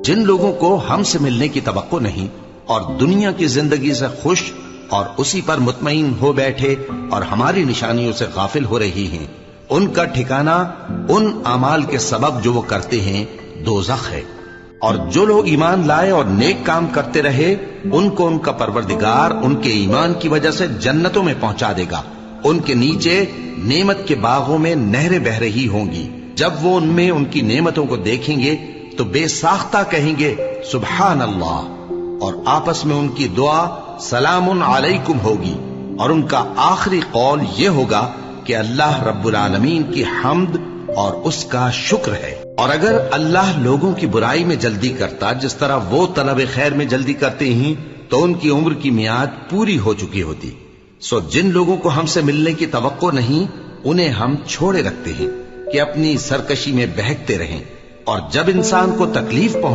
जिन लोगों को हमसे मिलने की तवक्को नहीं और दुनिया की जिंदगी से खुश और उसी पर मुतमईन हो बैठे और हमारी निशानियों से गाफिल हो रही हैं, उनका ठिकाना उन अमाल के सबब जो वो करते हैं दोज़ख है। और जो लोग ईमान लाए और नेक काम करते रहे, उनको उनका परवरदिगार उनके ईमान की वजह से जन्नतों में पहुंचा देगा। उनके नीचे नेमत के बागों में नहरें बह रही होंगी। जब वो उनमें उनकी नेमतों को देखेंगे तो बेसाख्ता कहेंगे सुभान अल्लाह, और आपस में उनकी दुआ सलामुन अलैकुम होगी। और उनका आखिरी कौल ये होगा कि अल्लाह रब्बुल आलमीन की हम्द और उसका शुक्र है। और अगर अल्लाह लोगों की बुराई में जल्दी करता जिस तरह वो तलब खैर में जल्दी करते हैं, तो उनकी उम्र की मियाद पूरी हो चुकी होती। सो जिन लोगों को हमसे मिलने की तवक्को नहीं, उन्हें हम छोड़े रखते हैं कि अपनी सरकशी में बहकते रहें। और जब इंसान को तकलीफ पहुंचे